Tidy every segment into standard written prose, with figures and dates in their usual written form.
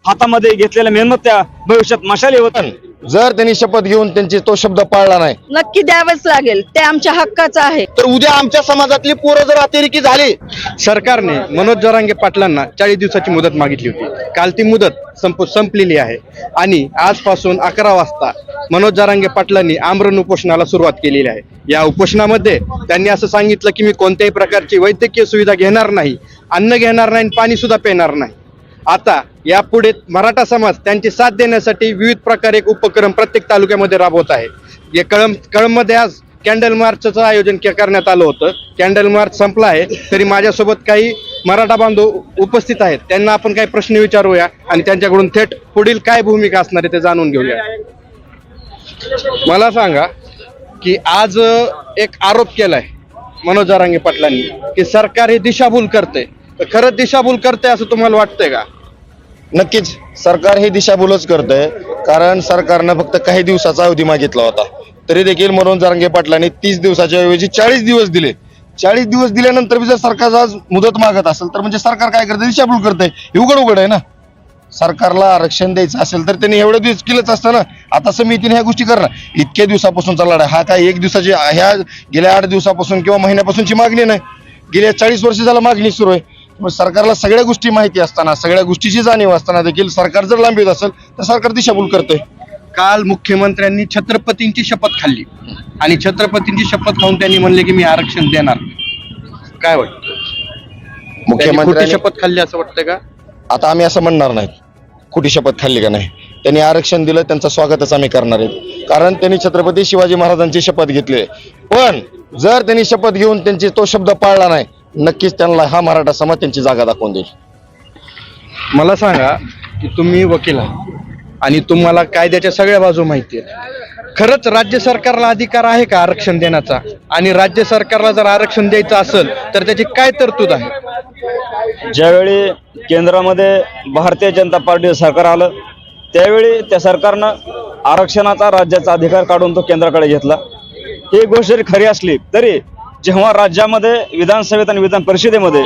हातामध्ये घेतलेल्या मेहनत्या भविष्यात मशाली होतात. जर त्यांनी शपथ घेऊन त्यांची तो शब्द पाळला नाही नक्की द्यावंच लागेल, ते आमच्या हक्काचं आहे. तर उद्या आमच्या समाजातली पोरं जर अतिरेकी झाली, सरकारने मनोज जरांगे पाटलांना 40 दिवसाची मुदत मागितली होती. काल ती मुदत संपलेली आहे आणि आजपासून 11 वाजता मनोज जरांगे पाटलांनी आमरण उपोषणाला सुरुवात केलेली आहे. या उपोषणामध्ये त्यांनी असं सांगितलं की मी कोणत्याही प्रकारची वैद्यकीय सुविधा घेणार नाही, अन्न घेणार नाही, पाणी सुद्धा पिणार नाही. आता यापुढे मराठा समाज त्यांची साथ देण्यासाठी विविध प्रकारे उपक्रम प्रत्येक तालुक्यामध्ये राबवत आहे. कळंबमध्ये आज कॅन्डल मार्चचं आयोजन करण्यात आलं होतं. कॅन्डल मार्च संपला आहे तरी माझ्यासोबत काही मराठा बांधव उपस्थित आहेत. त्यांना आपण काही प्रश्न विचारूया आणि त्यांच्याकडून थेट पुढील काय भूमिका असणार आहे ते जाणून घेऊया. मला सांगा की आज एक आरोप केलाय मनोज जरांगे पाटलांनी की सरकार हे दिशाभूल करते. खरंच दिशाभूल करते असं तुम्हाला वाटतंय का? नक्कीच सरकार हे दिशाभूलच करतंय. कारण सरकारनं फक्त काही दिवसाचा अवधी मागितला होता, तरी देखील मनोज जरांगे पाटलांनी 30 दिवसाच्या ऐवजी 40 दिवस दिले. 40 दिवस दिल्यानंतर जर सरकार आज मुदत मागत असेल तर म्हणजे सरकार काय करतंय? दिशाभूल करतंय. हे उघड आहे ना. सरकारला आरक्षण द्यायचं असेल तर त्यांनी एवढे दिवस केलंच असतं ना. आता समितीने ह्या गोष्टी करणार. इतक्या दिवसापासूनचा लढा हा काय एक दिवसाची, ह्या गेल्या 8 दिवसापासून किंवा महिन्यापासूनची मागणी नाही, गेल्या 40 वर्ष झाला मागणी सुरू आहे. सरकारला सगळ्या गोष्टी माहिती असताना, सगळ्या गोष्टीची जाणीव असताना देखील सरकार जर लांबीत असेल तर सरकार दिशाभूल करतंय. काल मुख्यमंत्र्यांनी छत्रपतींची शपथ खाल्ली आणि छत्रपतींची शपथ खाऊन त्यांनी म्हणले की मी आरक्षण देणार. काय वाटतं? मुख्यमंत्र्यांनी शपथ खाल्ली असं वाटतं का? आता आम्ही असं म्हणणार नाही खोटी शपथ खाल्ली का नाही. त्यांनी आरक्षण दिलं, त्यांचं स्वागतच आम्ही करणार आहे. कारण त्यांनी छत्रपती शिवाजी महाराजांची शपथ घेतली. पण जर त्यांनी शपथ घेऊन त्यांची तो शब्द पाळला नाही, नक्कीच त्यांना हा मराठा समाज त्यांची जागा दाखवून देईल. मला सांगा की तुम्ही वकील आहात आणि तुम्हाला कायद्याच्या सगळ्या बाजू माहिती आहेत. खरंच राज्य सरकारला अधिकार आहे का आरक्षण देण्याचा? आणि राज्य सरकारला जर आरक्षण द्यायचं असेल तर त्याची काय तरतूद आहे? ज्यावेळी केंद्रामध्ये भारतीय जनता पार्टीचं सरकार आलं त्यावेळी त्या सरकारनं आरक्षणाचा राज्याचा अधिकार काढून तो केंद्राकडे घेतला. ही गोष्ट जरी खरी असली तरी जेव्हा राज्यामध्ये विधानसभेत आणि विधान परिषदेमध्ये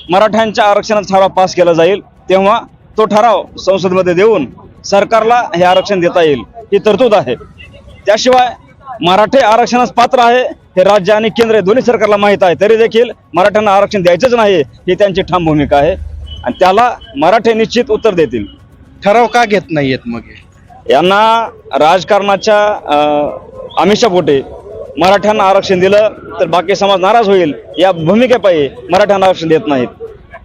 मराठ्यांच्या आरक्षणाचा ठराव पास केला जाईल तेव्हा तो ठराव संसदेमध्ये देऊन सरकारला हे आरक्षण देता येईल, ही तरतूद आहे. त्याशिवाय मराठे आरक्षणास पात्र आहे हे राज्य आणि केंद्र दोन्ही सरकारला माहीत आहे, तरी देखील मराठ्यांना आरक्षण द्यायचंच नाही ही त्यांची ठाम भूमिका आहे आणि त्याला मराठे निश्चित उत्तर देतील. ठराव का घेत नाहीयेत मग? यांना राजकारणाच्या आमिषापोटी मराठ्यांना आरक्षण दिलं तर बाकी समाज नाराज होईल या भूमिकेपायी मराठ्यांना आरक्षण देत नाहीत.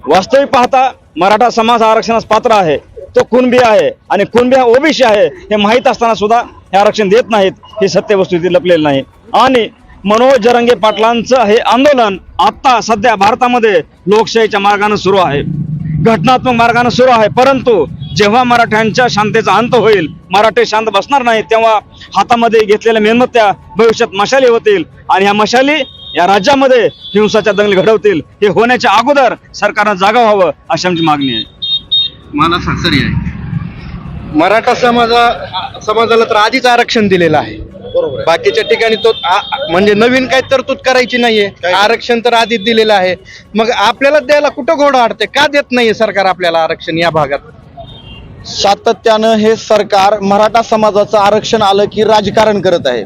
वास्तविक पाहता मराठा समाज आरक्षणास पात्र आहे, तो कुणबी आहे आणि कुणबी हा ओबीसी आहे हे माहीत असताना सुद्धा हे आरक्षण देत नाहीत. ही सत्यवस्तू लपलेली नाही. आणि मनोज जरांगे पाटलांचं हे आंदोलन आता सध्या भारतामध्ये लोकशाहीच्या मार्गाने सुरू आहे, घटनात्मक मार्गाने सुरू आहे. परंतु जेव्हा मराठ्यांच्या शांतीचा अंत होईल, मराठे शांत बसणार नाही, तेव्हा हातामध्ये घेतलेल्या मेहनत्या भविष्यात मशाली होतील आणि ह्या मशाली या राज्यामध्ये हिंसाच्या दंगली घडवतील. हे होण्याच्या अगोदर सरकारनं जागा व्हावं अशी आमची मागणी आहे. मला सासरी आहे मराठा समाजाला तर आधीच आरक्षण दिलेलं आहे. बरोबर. बाकीच्या ठिकाणी तो म्हणजे नवीन काही तरतूद करायची नाहीये. आरक्षण तर आधीच दिलेलं आहे. मग आपल्याला द्यायला कुठं घोडं अडते? का देत नाहीये सरकार आपल्याला आरक्षण या भागात? सातत्यानं हे सरकार मराठा समाजाचं आरक्षण आलं की राजकारण करत आहे.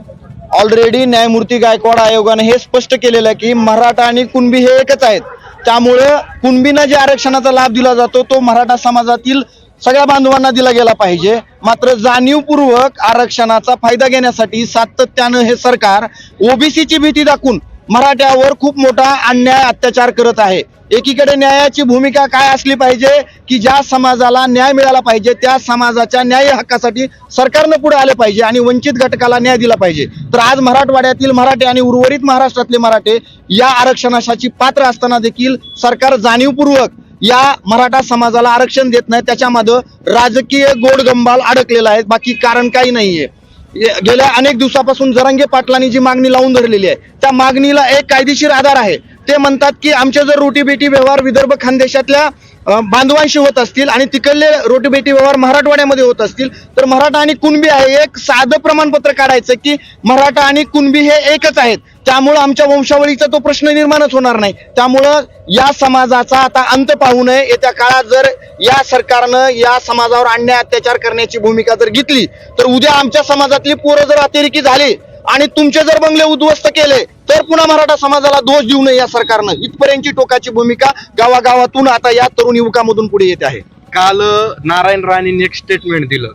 ऑलरेडी न्यायमूर्ती गायकवाड आयोगाने हे स्पष्ट केलेलं आहे की मराठा आणि कुणबी हे एकच आहेत. त्यामुळे कुणबींना जे आरक्षणाचा लाभ दिला जातो तो मराठा समाजातील सगळ्या बांधवांना दिला गेला पाहिजे. मात्र जाणीवपूर्वक आरक्षणाचा फायदा घेण्यासाठी सातत्यानं हे सरकार ओबीसीची भीती दाखवून मराठ्यावर खूप मोठा अन्याय अत्याचार करत आहे. एकीकडे न्यायाची भूमिका काय असली पाहिजे की ज्या समाजाला न्याय मिळाला पाहिजे त्या समाजाच्या न्याय हक्कासाठी सरकारनं पुढे आले पाहिजे आणि वंचित घटकाला न्याय दिला पाहिजे. तर आज मराठवाड्यातील मराठे आणि उर्वरित महाराष्ट्रातले मराठे या आरक्षणासाठी पात्र असताना देखील सरकार जाणीवपूर्वक या मराठा समाजाला आरक्षण देत नाही. त्याच्यामध्ये राजकीय गोडगंबाल अडकलेला आहे, बाकी कारण काही नाहीये. गेल्या अनेक दिवसापासून जरांगे पाटलांनी जी मागणी लावून धरलेली आहे त्या मागणीला एक कायदेशीर आधार आहे. ते म्हणतात की आमचे जर रोटी बेटी व्यवहार विदर्भ खानदेशातल्या बांधवांशी होत असतील आणि तिकडले रोटीबेटी व्यवहार मराठवाड्यामध्ये होत असतील तर मराठा आणि कुणबी आहे एक साधं प्रमाणपत्र काढायचं की मराठा आणि कुणबी हे एकच आहेत, त्यामुळं आमच्या वंशावळीचा तो प्रश्न निर्माणच होणार नाही. त्यामुळं या समाजाचा आता अंत पाहू नये. येत्या काळात जर या सरकारनं या समाजावर अन्याय अत्याचार करण्याची भूमिका जर घेतली तर उद्या आमच्या समाजातली पोरं जर अतिरेकी झाली आणि तुमचे जर बंगले उद्ध्वस्त केले तर पुन्हा मराठा समाजाला दोष देऊ नये या सरकारनं. इथपर्यंतची टोकाची भूमिका गावागावातून आता या तरुण युवकामधून पुढे येते आहे. काल नारायण राणेंनी एक स्टेटमेंट दिलं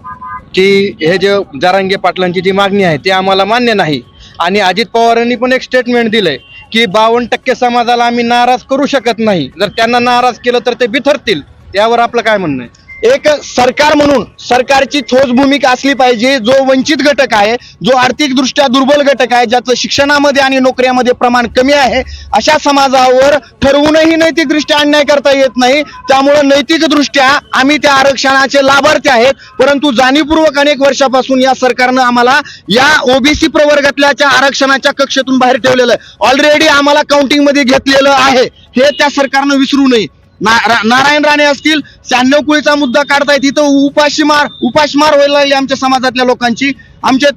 की हे जे जरांगे पाटलांची जी मागणी आहे ती आम्हाला मान्य नाही, आणि अजित पवारांनी पण एक स्टेटमेंट दिलंय की 52% समाजाला आम्ही नाराज करू शकत नाही, जर त्यांना नाराज केलं तर ते बिथरतील. यावर आपलं काय म्हणणं आहे? एक सरकार म्हणून सरकारची ठोस भूमिका असली पाहिजे. जो वंचित घटक आहे, जो आर्थिकदृष्ट्या दुर्बल घटक आहे, ज्याचं शिक्षणामध्ये आणि नोकऱ्यामध्ये प्रमाण कमी आहे, अशा समाजावर ठरवूनही नैतिकदृष्ट्या अन्याय करता येत नाही. त्यामुळं नैतिकदृष्ट्या आम्ही त्या आरक्षणाचे लाभार्थी आहेत, परंतु जाणीवपूर्वक अनेक वर्षापासून या सरकारनं आम्हाला या ओबीसी प्रवर्गातल्या आरक्षणाच्या कक्षेतून बाहेर ठेवलेलं आहे. ऑलरेडी आम्हाला काउंटिंग मध्ये घेतलेलं आहे, हे त्या सरकारनं विसरू नये. नारायण राणे असतील, 96 कुळीचा मुद्दा काढतायत, इथं उपासमार व्हायला लागली आमच्या समाजातल्या लोकांची. आमचे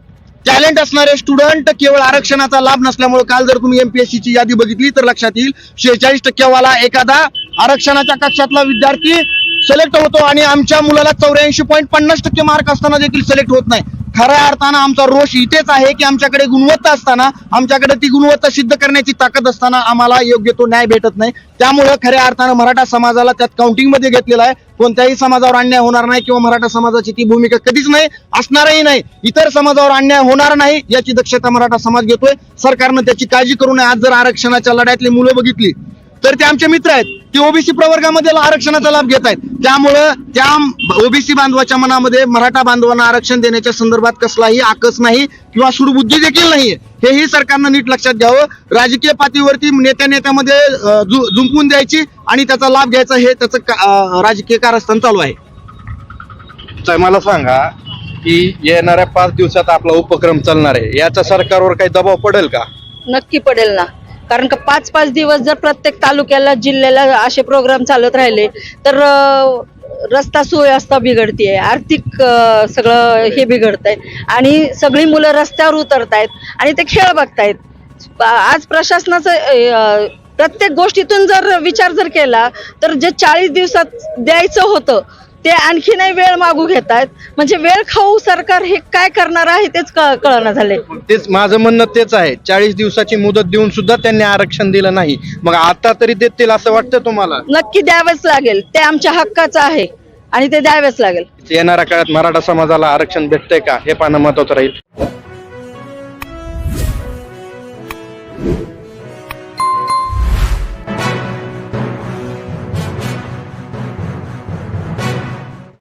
टॅलेंट असणारे स्टुडंट केवळ आरक्षणाचा लाभ नसल्यामुळे काल जर तुम्ही एमपीएससी ची यादी बघितली तर लक्षात येईल 46% वाला एखादा आरक्षणाच्या कक्षातला विद्यार्थी सिलेक्ट होतो आणि आमच्या मुलाला 84.50% मार्क असताना देखील सिलेक्ट होत नाही. खऱ्या अर्थानं आमचा रोष इथेच आहे की आमच्याकडे गुणवत्ता असताना, आमच्याकडे ती गुणवत्ता सिद्ध करण्याची ताकद असताना आम्हाला योग्य तो न्याय भेटत नाही. त्यामुळे खऱ्या अर्थानं मराठा समाजाला त्यात काउंटिंग मध्ये घेतलेला आहे. कोणत्याही समाजावर अन्याय होणार नाही किंवा मराठा समाजाची ती भूमिका कधीच नाही, असणारही नाही. इतर समाजावर अन्याय होणार नाही याची दक्षता मराठा समाज घेतोय. सरकारनं त्याची काळजी करू नये. आज जर आरक्षणाच्या लढ्यातली मुलं बघितली तर ते आमचे मित्र आहेत, ते ओबीसी प्रवर्गामध्ये आरक्षणाचा लाभ घेत आहेत. त्यामुळं त्या ओबीसी बांधवाच्या मनामध्ये मराठा बांधवांना आरक्षण देण्याच्या संदर्भात कसलाही आकस नाही किंवा सूडबुद्धी देखील नाहीये. हेही सरकारनं नीट लक्षात घ्यावं. राजकीय पातळीवरती नेत्याने जुंपून द्यायची आणि त्याचा लाभ घ्यायचा, हे त्याचं राजकीय कारस्थान चालू आहे. तर मला सांगा की येणाऱ्या 5 दिवसात आपला उपक्रम चालणार आहे, याचा सरकारवर काही दबाव पडेल का? नक्की पडेल ना, कारण का 5-5 दिवस जर प्रत्येक तालुक्याला जिल्ह्याला असे प्रोग्राम चालत राहिले तर रस्ता सुव्यवस्था बिघडतीये, आर्थिक सगळं हे बिघडतंय आणि सगळी मुलं रस्त्यावर उतरतायत आणि ते खेळ बघतायत. आज प्रशासनाचं प्रत्येक गोष्टीतून जर विचार जर केला तर जे 40 दिवसात द्यायचं होतं ते आणखी नाही वेळ मागू घेत आहेत. म्हणजे वेळ खाऊ सरकार हे काय करणार आहे तेच कळना झाले. तेच माझं म्हणणं तेच आहे, 40 दिवसाची मुदत देऊन सुद्धा त्यांनी आरक्षण दिलं नाही. मग आता तरी देतील असं वाटतं तुम्हाला? नक्की द्यावंच लागेल, ते आमच्या हक्काचं आहे आणि ते द्यावेच लागेल. येणाऱ्या काळात मराठा समाजाला आरक्षण भेटतंय का हे पाहणं महत्वाचं राहील.